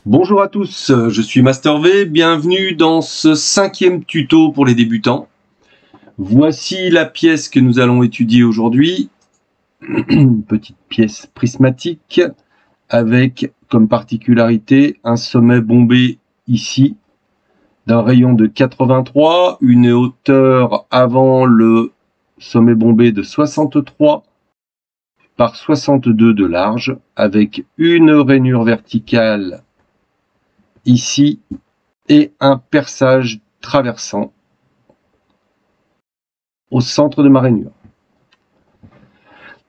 Bonjour à tous, je suis Master V, bienvenue dans ce 5e tuto pour les débutants. Voici la pièce que nous allons étudier aujourd'hui, une petite pièce prismatique avec comme particularité un sommet bombé ici d'un rayon de 83, une hauteur avant le sommet bombé de 63 par 62 de large avec une rainure verticale ici et un perçage traversant au centre de ma rainure.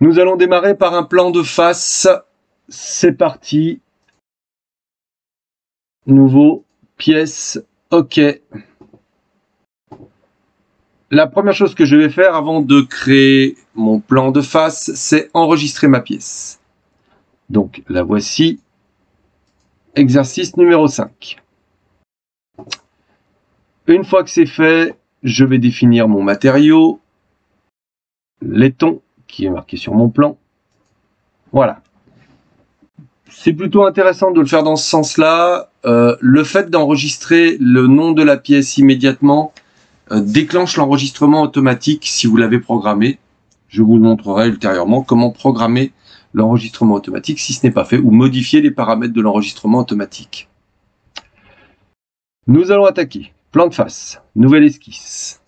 Nous allons démarrer par un plan de face. C'est parti. Nouveau, pièce, OK. La première chose que je vais faire avant de créer mon plan de face, c'est enregistrer ma pièce. Donc la voici. Exercice numéro 5. Une fois que c'est fait, je vais définir mon matériau, laiton, qui est marqué sur mon plan. Voilà. C'est plutôt intéressant de le faire dans ce sens-là. Le fait d'enregistrer le nom de la pièce immédiatement déclenche l'enregistrement automatique si vous l'avez programmé. Je vous montrerai ultérieurement comment programmer l'enregistrement automatique si ce n'est pas fait, ou modifier les paramètres de l'enregistrement automatique. Nous allons attaquer. Plan de face, nouvelle esquisse.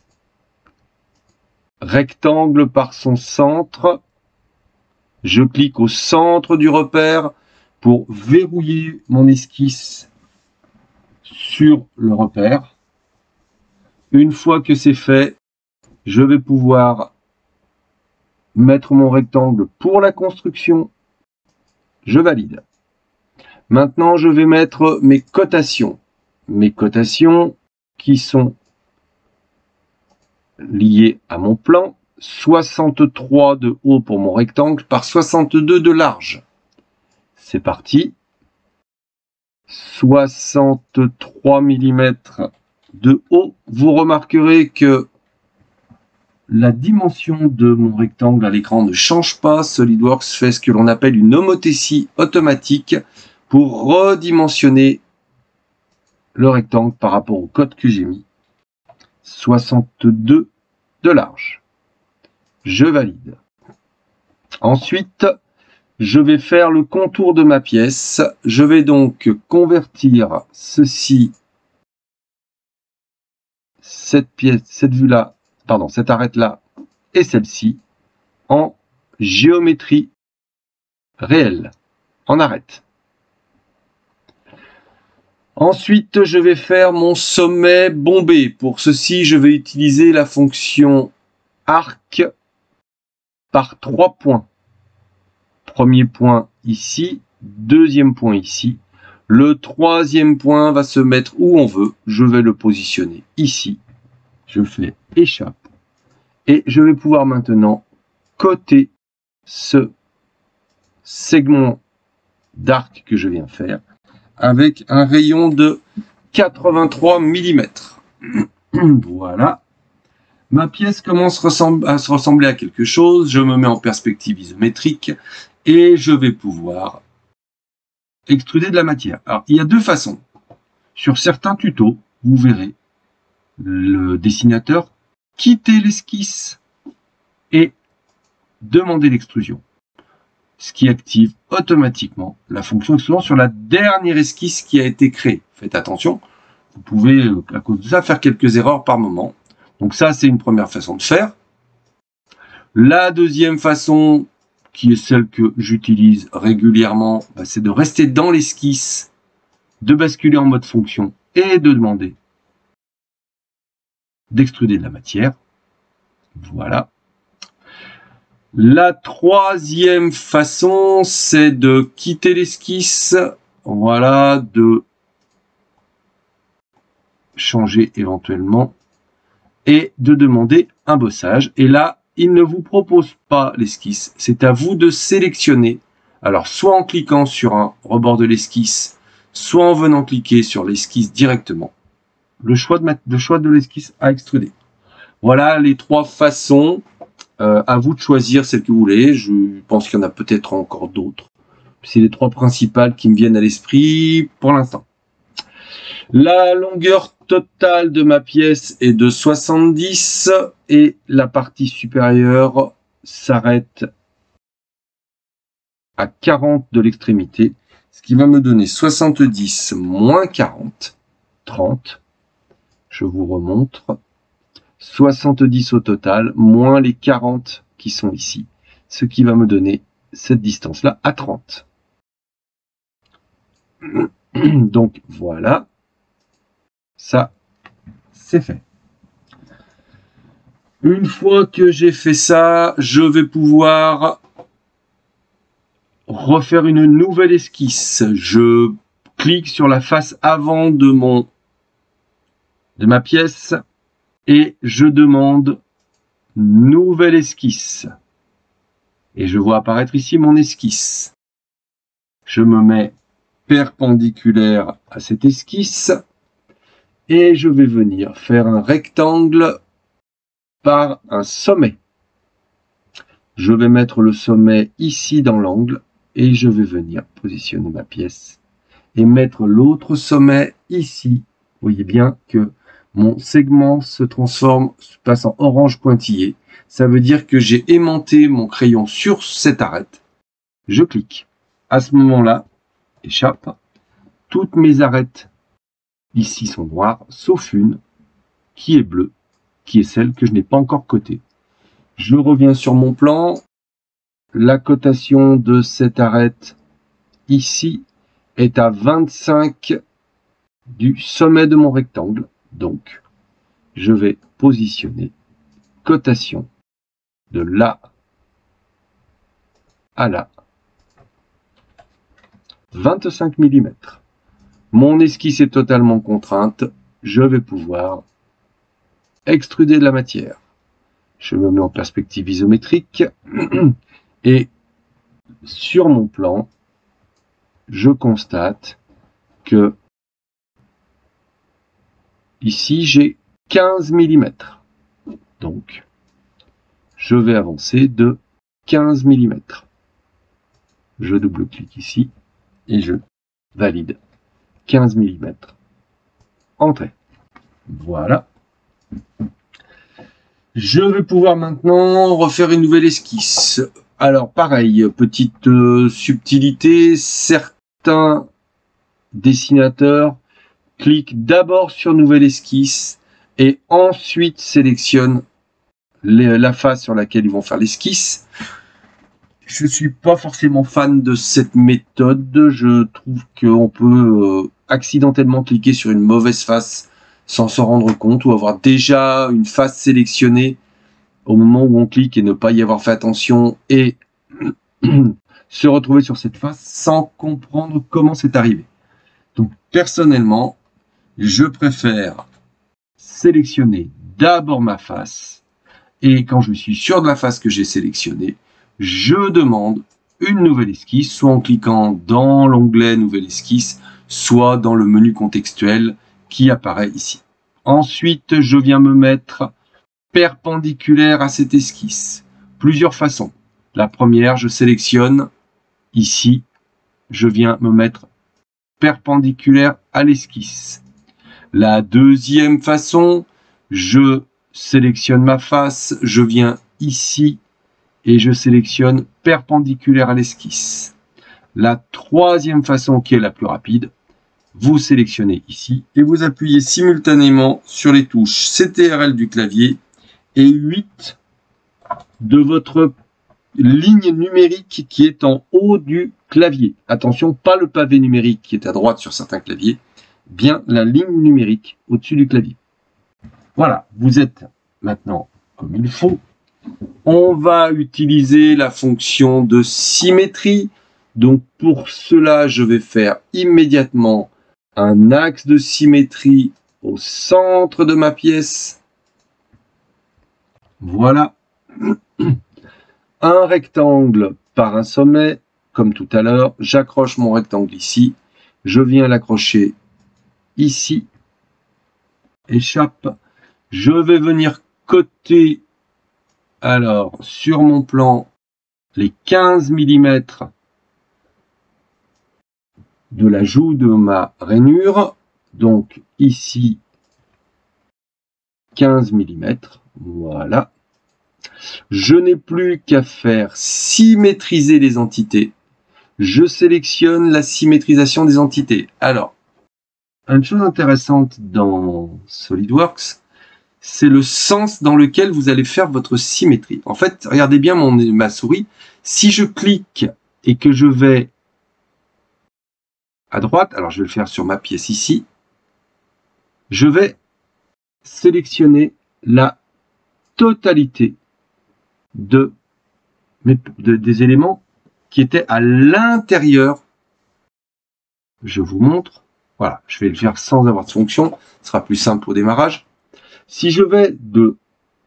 Rectangle par son centre. Je clique au centre du repère pour verrouiller mon esquisse sur le repère. Une fois que c'est fait, je vais pouvoir mettre mon rectangle pour la construction. Je valide. Maintenant, je vais mettre mes cotations. Mes cotations qui sont liées à mon plan. 63 de haut pour mon rectangle par 62 de large. C'est parti. 63 mm de haut. Vous remarquerez que la dimension de mon rectangle à l'écran ne change pas. SolidWorks fait ce que l'on appelle une homothétie automatique pour redimensionner le rectangle par rapport au code que j'ai mis. 62 de large. Je valide. Ensuite, je vais faire le contour de ma pièce. Je vais donc convertir ceci, cette pièce, cette vue-là, pardon, cette arête-là et celle-ci en géométrie réelle, en arête. Ensuite, je vais faire mon sommet bombé. Pour ceci, je vais utiliser la fonction arc par 3 points. Premier point ici, deuxième point ici. Le troisième point va se mettre où on veut. Je vais le positionner ici. Je fais échappe. Et je vais pouvoir maintenant coter ce segment d'arc que je viens faire avec un rayon de 83 mm. Voilà. Ma pièce commence à se ressembler à quelque chose. Je me mets en perspective isométrique et je vais pouvoir extruder de la matière. Alors, il y a deux façons. Sur certains tutos, vous verrez le dessinateur quitter l'esquisse et demander l'extrusion, ce qui active automatiquement la fonction extrusion sur la dernière esquisse qui a été créée. Faites attention, vous pouvez, à cause de ça, faire quelques erreurs par moment. Donc ça, c'est une première façon de faire. La deuxième façon, qui est celle que j'utilise régulièrement, c'est de rester dans l'esquisse, de basculer en mode fonction et de demander d'extruder de la matière. Voilà. La troisième façon, c'est de quitter l'esquisse. Voilà, de changer éventuellement et de demander un bossage. Et là, il ne vous propose pas l'esquisse. C'est à vous de sélectionner. Alors, soit en cliquant sur un rebord de l'esquisse, soit en venant cliquer sur l'esquisse directement. Le choix de l'esquisse à extruder. Voilà les trois façons. À vous de choisir celle que vous voulez. Je pense qu'il y en a peut-être encore d'autres. C'est les trois principales qui me viennent à l'esprit pour l'instant. La longueur totale de ma pièce est de 70 et la partie supérieure s'arrête à 40 de l'extrémité, ce qui va me donner 70 moins 40, 30. Je vous remontre. 70 au total, moins les 40 qui sont ici, ce qui va me donner cette distance-là à 30. Donc voilà, ça c'est fait. Une fois que j'ai fait ça, je vais pouvoir refaire une nouvelle esquisse. Je clique sur la face avant de ma pièce et je demande nouvelle esquisse. Et je vois apparaître ici mon esquisse. Je me mets perpendiculaire à cette esquisse et je vais venir faire un rectangle par un sommet. Je vais mettre le sommet ici dans l'angle et je vais venir positionner ma pièce et mettre l'autre sommet ici. Vous voyez bien que mon segment se transforme, passe en orange pointillé. Ça veut dire que j'ai aimanté mon crayon sur cette arête. Je clique. À ce moment-là, échappe. Toutes mes arêtes ici sont noires, sauf une qui est bleue, qui est celle que je n'ai pas encore cotée. Je reviens sur mon plan. La cotation de cette arête ici est à 25 du sommet de mon rectangle. Donc, je vais positionner cotation de là à là. 25 mm. Mon esquisse est totalement contrainte. Je vais pouvoir extruder de la matière. Je me mets en perspective isométrique et sur mon plan, je constate que ici j'ai 15 mm. Donc, je vais avancer de 15 mm. Je double-clique ici et je valide 15 mm. Entrée. Voilà. Je vais pouvoir maintenant refaire une nouvelle esquisse. Alors pareil, petite subtilité, certains dessinateurs cliquent d'abord sur nouvelle esquisse et ensuite sélectionnent la face sur laquelle ils vont faire l'esquisse. Je ne suis pas forcément fan de cette méthode. Je trouve qu'on peut accidentellement cliquer sur une mauvaise face sans s'en rendre compte ou avoir déjà une face sélectionnée au moment où on clique et ne pas y avoir fait attention et se retrouver sur cette face sans comprendre comment c'est arrivé. Donc personnellement, je préfère sélectionner d'abord ma face et quand je suis sûr de la face que j'ai sélectionnée, je demande une nouvelle esquisse, soit en cliquant dans l'onglet nouvelle esquisse, soit dans le menu contextuel qui apparaît ici. Ensuite, je viens me mettre perpendiculaire à cette esquisse. Plusieurs façons. La première, je sélectionne ici, je viens me mettre perpendiculaire à l'esquisse. La deuxième façon, je sélectionne ma face, je viens ici et je sélectionne perpendiculaire à l'esquisse. La troisième façon, qui est la plus rapide, vous sélectionnez ici et vous appuyez simultanément sur les touches CTRL du clavier et 8 de votre ligne numérique qui est en haut du clavier. Attention, pas le pavé numérique qui est à droite sur certains claviers, bien la ligne numérique au-dessus du clavier. Voilà, vous êtes maintenant comme il faut. On va utiliser la fonction de symétrie. Donc pour cela, je vais faire immédiatement un axe de symétrie au centre de ma pièce. Voilà. Un rectangle par un sommet, comme tout à l'heure. J'accroche mon rectangle ici. Je viens l'accrocher ici. Échappe. Je vais venir coter alors sur mon plan les 15 mm de la joue de ma rainure. Donc ici, 15 mm. Voilà. Je n'ai plus qu'à faire symétriser les entités. Je sélectionne la symétrisation des entités. Alors, une chose intéressante dans SolidWorks, c'est le sens dans lequel vous allez faire votre symétrie. En fait, regardez bien ma souris. Si je clique et que je vais à droite, alors je vais le faire sur ma pièce ici, je vais sélectionner la totalité des éléments qui étaient à l'intérieur. Je vous montre. Voilà, je vais le faire sans avoir de fonction. Ce sera plus simple au démarrage. Si je vais de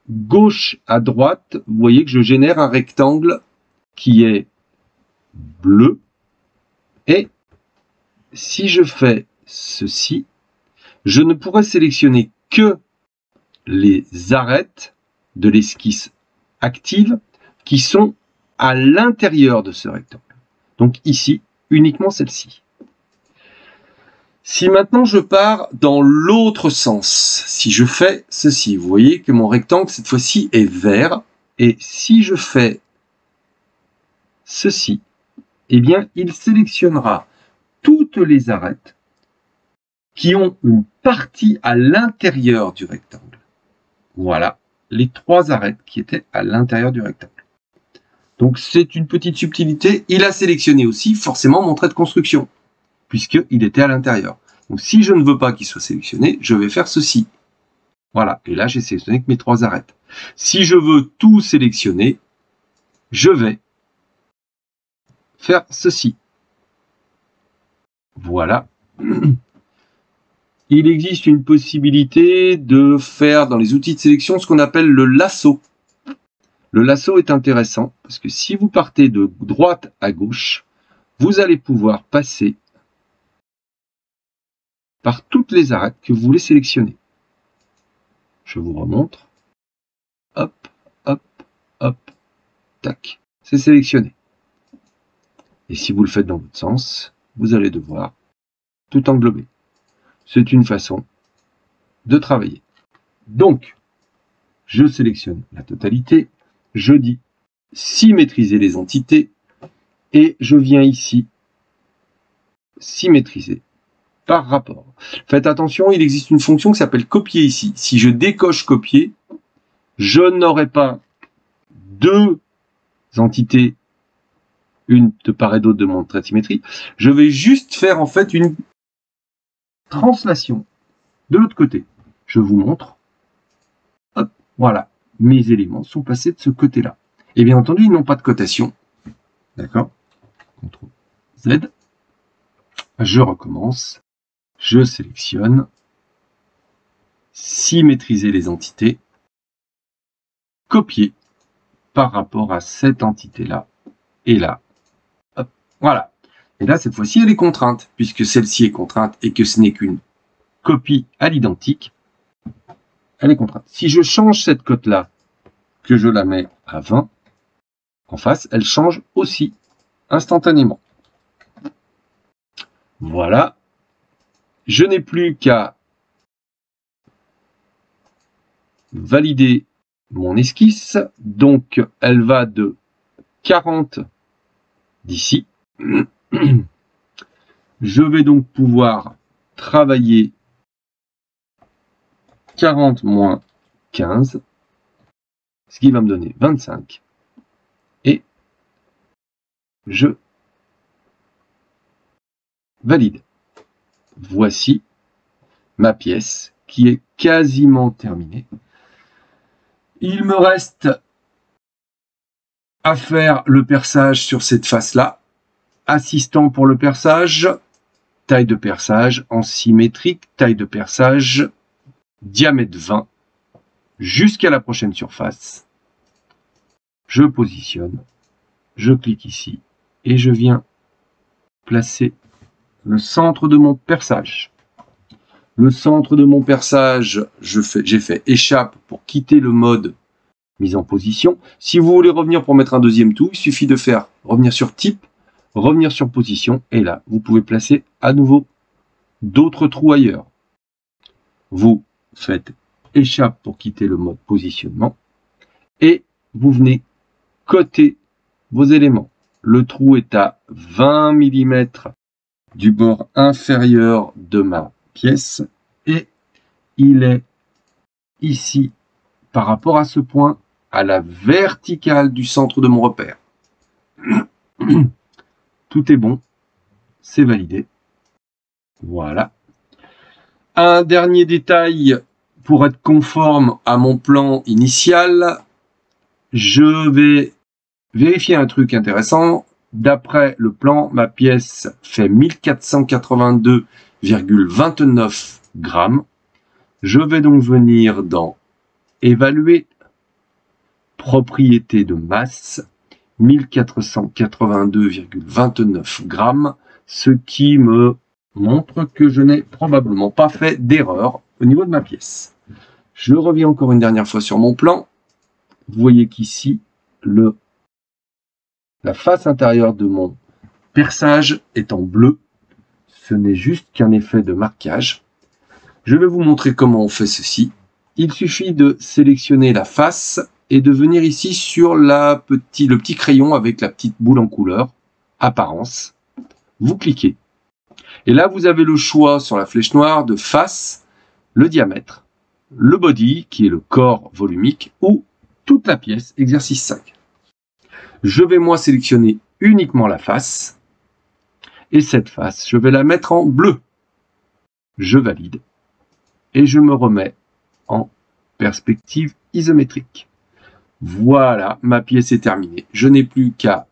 gauche à droite, vous voyez que je génère un rectangle qui est bleu. Et si je fais ceci, je ne pourrai sélectionner que les arêtes de l'esquisse active qui sont à l'intérieur de ce rectangle. Donc ici, uniquement celle-ci. Si maintenant je pars dans l'autre sens, si je fais ceci, vous voyez que mon rectangle cette fois-ci est vert, et si je fais ceci, eh bien il sélectionnera toutes les arêtes qui ont une partie à l'intérieur du rectangle. Voilà les 3 arêtes qui étaient à l'intérieur du rectangle. Donc c'est une petite subtilité. Il a sélectionné aussi forcément mon trait de construction, puisqu'il était à l'intérieur. Donc si je ne veux pas qu'il soit sélectionné, je vais faire ceci. Voilà, et là j'ai sélectionné que mes 3 arêtes. Si je veux tout sélectionner, je vais faire ceci. Voilà. Il existe une possibilité de faire dans les outils de sélection ce qu'on appelle le lasso. Le lasso est intéressant parce que si vous partez de droite à gauche, vous allez pouvoir passer par toutes les arêtes que vous voulez sélectionner. Je vous remontre. Hop, hop, hop, tac. C'est sélectionné. Et si vous le faites dans l'autre sens, vous allez devoir tout englober. C'est une façon de travailler. Donc, je sélectionne la totalité, je dis symétriser les entités, et je viens ici symétriser par rapport. Faites attention, il existe une fonction qui s'appelle copier ici. Si je décoche copier, je n'aurai pas 2 entités, une de part et d'autre de mon trait de symétrie. Je vais juste faire en fait une translation de l'autre côté. Je vous montre. Hop, voilà. Mes éléments sont passés de ce côté-là. Et bien entendu, ils n'ont pas de cotation. D'accord? CTRL Z. Je recommence. Je sélectionne. Symétriser les entités. Copier par rapport à cette entité-là. Et là. Hop, voilà. Et là, cette fois-ci, elle est contrainte, puisque celle-ci est contrainte et que ce n'est qu'une copie à l'identique. Elle est contrainte. Si je change cette cote-là, que je la mets à 20, en face, elle change aussi instantanément. Voilà. Je n'ai plus qu'à valider mon esquisse. Donc, elle va de 40 d'ici. Je vais donc pouvoir travailler 40 moins 15, ce qui va me donner 25. Et je valide. Voici ma pièce qui est quasiment terminée. Il me reste à faire le perçage sur cette face-là. Assistant pour le perçage, taille de perçage en symétrique, taille de perçage, diamètre 20, jusqu'à la prochaine surface. Je positionne, je clique ici et je viens placer le centre de mon perçage. Le centre de mon perçage, j'ai fait échappe pour quitter le mode mise en position. Si vous voulez revenir pour mettre un deuxième tout, il suffit de faire revenir sur type, revenir sur position, et là, vous pouvez placer à nouveau d'autres trous ailleurs. Vous faites échappe pour quitter le mode positionnement, et vous venez coter vos éléments. Le trou est à 20 mm du bord inférieur de ma pièce, et il est ici, par rapport à ce point, à la verticale du centre de mon repère. Tout est bon, c'est validé. Voilà. Un dernier détail pour être conforme à mon plan initial, je vais vérifier un truc intéressant. D'après le plan, ma pièce fait 1482,29 grammes. Je vais donc venir dans évaluer, propriété de masse, 1482,29 grammes, ce qui me montre que je n'ai probablement pas fait d'erreur au niveau de ma pièce. Je reviens encore une dernière fois sur mon plan. Vous voyez qu'ici, la face intérieure de mon perçage est en bleu. Ce n'est juste qu'un effet de marquage. Je vais vous montrer comment on fait ceci. Il suffit de sélectionner la face et de venir ici sur le petit crayon avec la petite boule en couleur, apparence. Vous cliquez. Et là, vous avez le choix sur la flèche noire de face, le diamètre, le body, qui est le corps volumique, ou toute la pièce, exercice 5. Je vais moi sélectionner uniquement la face. Et cette face, je vais la mettre en bleu. Je valide. Et je me remets en perspective isométrique. Voilà, ma pièce est terminée. Je n'ai plus qu'à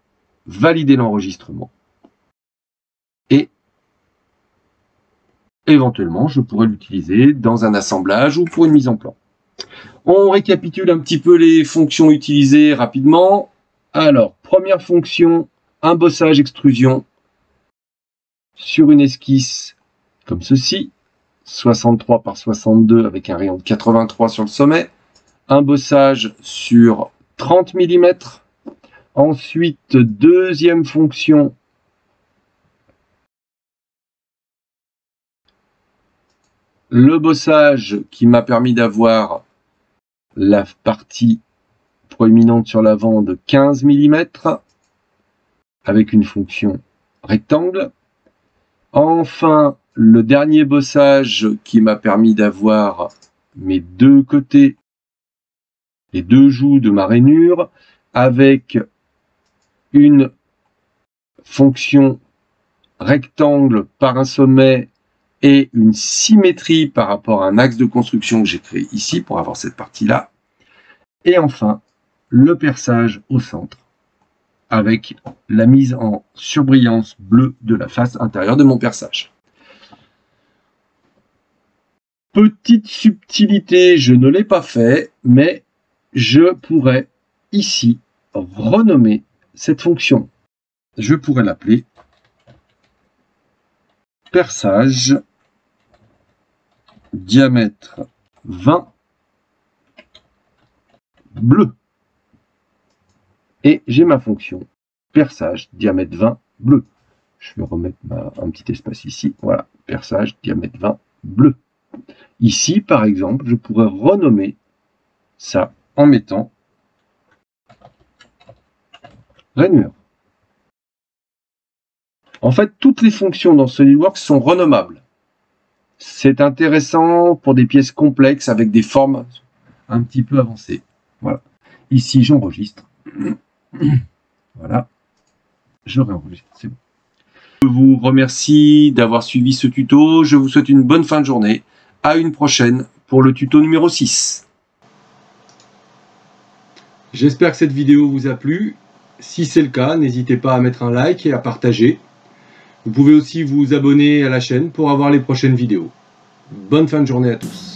valider l'enregistrement. Et éventuellement, je pourrais l'utiliser dans un assemblage ou pour une mise en plan. On récapitule un petit peu les fonctions utilisées rapidement. Alors, première fonction, embossage extrusion sur une esquisse comme ceci. 63 par 62 avec un rayon de 83 sur le sommet. Embossage sur 30 mm. Ensuite, deuxième fonction, le bossage qui m'a permis d'avoir la partie proéminente sur l'avant de 15 mm avec une fonction rectangle. Enfin, le dernier bossage qui m'a permis d'avoir mes deux côtés, les deux joues de ma rainure, avec une fonction rectangle par un sommet et une symétrie par rapport à un axe de construction que j'ai créé ici pour avoir cette partie-là. Et enfin, le perçage au centre avec la mise en surbrillance bleue de la face intérieure de mon perçage. Petite subtilité, je ne l'ai pas fait, mais je pourrais ici renommer cette fonction. Je pourrais l'appeler perçage diamètre 20 bleu. Et j'ai ma fonction perçage diamètre 20 bleu. Je vais remettre un petit espace ici. Voilà, perçage diamètre 20 bleu. Ici, par exemple, je pourrais renommer ça en mettant rainure. En fait, toutes les fonctions dans SolidWorks sont renommables. C'est intéressant pour des pièces complexes avec des formes un petit peu avancées. Voilà. Ici, j'enregistre. Voilà. Je réenregistre. C'est bon. Je vous remercie d'avoir suivi ce tuto. Je vous souhaite une bonne fin de journée. À une prochaine pour le tuto numéro 6. J'espère que cette vidéo vous a plu. Si c'est le cas, n'hésitez pas à mettre un like et à partager. Vous pouvez aussi vous abonner à la chaîne pour avoir les prochaines vidéos. Bonne fin de journée à tous.